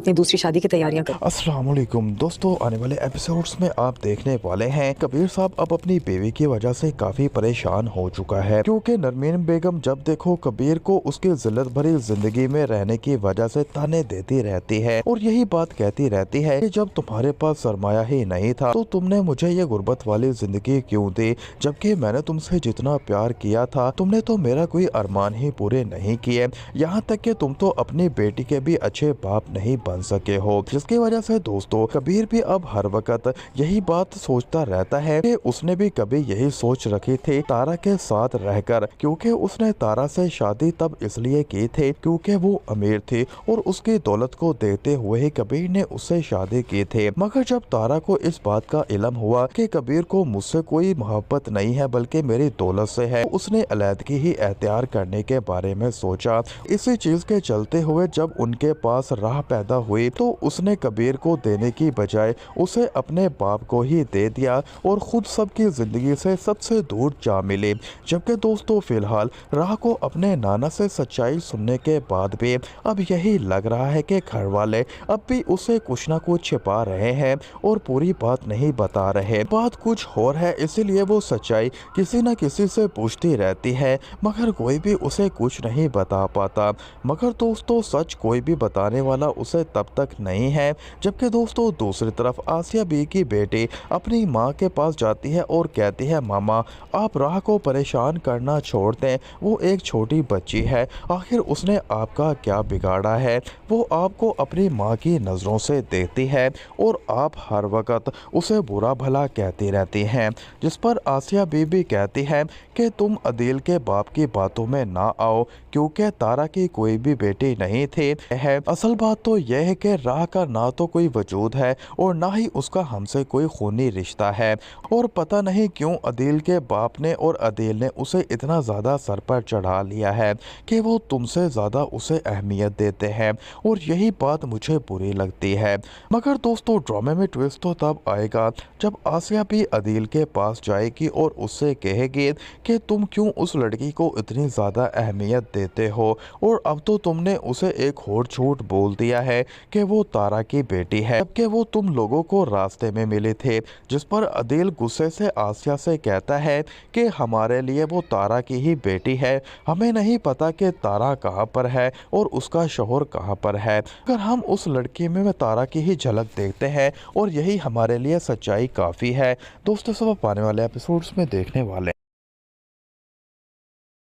अपनी दूसरी शादी की तैयारियां कर। अस्सलाम वालेकुम दोस्तों, आने वाले एपिसोड्स में आप देखने वाले हैं कबीर साहब अब अपनी बीवी की वजह से काफी परेशान हो चुका है, क्योंकि नरमीन बेगम जब देखो कबीर को उसकी जिल्लत भरी जिंदगी में रहने की वजह से ताने देती रहती है और यही बात कहती रहती है कि जब तुम्हारे पास सरमाया ही नहीं था तो तुमने मुझे ये गुर्बत वाली जिंदगी क्यों दी, जबकि मैंने तुमसे जितना प्यार किया था तुमने तो मेरा कोई अरमान ही पूरे नहीं किए। यहाँ तक कि तुम तो अपनी बेटी के भी अच्छे बाप नहीं बन सके हो, जिसकी वजह से दोस्तों कबीर भी अब हर वक्त यही बात सोचता रहता है कि उसने भी कभी यही सोच रखी थी तारा के साथ रहकर, क्योंकि उसने तारा से शादी तब इसलिए की थी क्योंकि वो अमीर थी और उसकी दौलत को देखते हुए ही कबीर ने उससे शादी की थी। मगर जब तारा को इस बात का इल्म हुआ कि कबीर को मुझसे कोई मोहब्बत नहीं है बल्कि मेरी दौलत से है, उसने अलैदगी ही एख्तियार करने के बारे में सोचा। इसी चीज के चलते हुए जब उनके पास राह पैदा हुई तो उसने कबीर को देने की बजाय उसे अपने बाप को ही दे दिया और खुद सबकी जिंदगी से सबसे दूर जा मिली। जबकि दोस्तों फिलहाल राह को अपने नाना से सच्चाई सुनने के बाद भी अब यही लग रहा है कि घर वाले अब भी उसे कुछ ना कुछ छिपा रहे हैं और पूरी बात नहीं बता रहे। बात कुछ और है, इसीलिए वो सच्चाई किसी न किसी से पूछती रहती है मगर कोई भी उसे कुछ नहीं बता पाता। मगर दोस्तों सच कोई भी बताने वाला उसे तब तक नहीं है। जबकि दोस्तों दूसरी तरफ आसिया बी की बेटी अपनी माँ के पास जाती है और कहती है मामा आप राह को परेशान करना छोड़ दें, वो एक छोटी बच्ची है, आखिर उसने आपका क्या बिगाड़ा है। वो आपको अपनी माँ की नज़रों से देखती है और आप हर वक्त उसे बुरा भला कहती रहती हैं। जिस पर आसिया बीबी कहती है कि तुम अदील के बाप की बातों में ना आओ क्योंकि तारा की कोई भी बेटी नहीं थी है। असल बात तो यह है कि राह का ना तो कोई वजूद है और ना ही उसका हमसे कोई खूनी रिश्ता है और पता नहीं क्यों अदील के बाप ने और अदील ने उसे इतना ज़्यादा सर पर चढ़ा लिया है कि वो तुमसे ज़्यादा उसे अहमियत देते हैं और यही बात मुझे बुरी लगती है। मगर दोस्तों ड्रामे में ट्विस्ट तो तब आएगा जब आसिया भी अदील के पास जाएगी और उससे कहेगी कि तुम क्यों उस लड़की को इतनी ज़्यादा अहमियत देते हो और अब तो तुमने उसे एक और झूठ बोल दिया है कि वो तारा की बेटी है, जबकि वो तुम लोगों को रास्ते में मिले थे। जिस पर अदील गुस्से से आसिया से कहता है कि हमारे लिए वो तारा की ही बेटी है, हमें नहीं पता कि तारा कहाँ पर है और उसका शोहर कहाँ पर है, अगर हम उस लड़की में तारा की ही झलक देखते हैं और यही हमारे लिए सच्चाई काफ़ी है। दोस्तों सब आने वाले एपिसोड्स में देखने वाले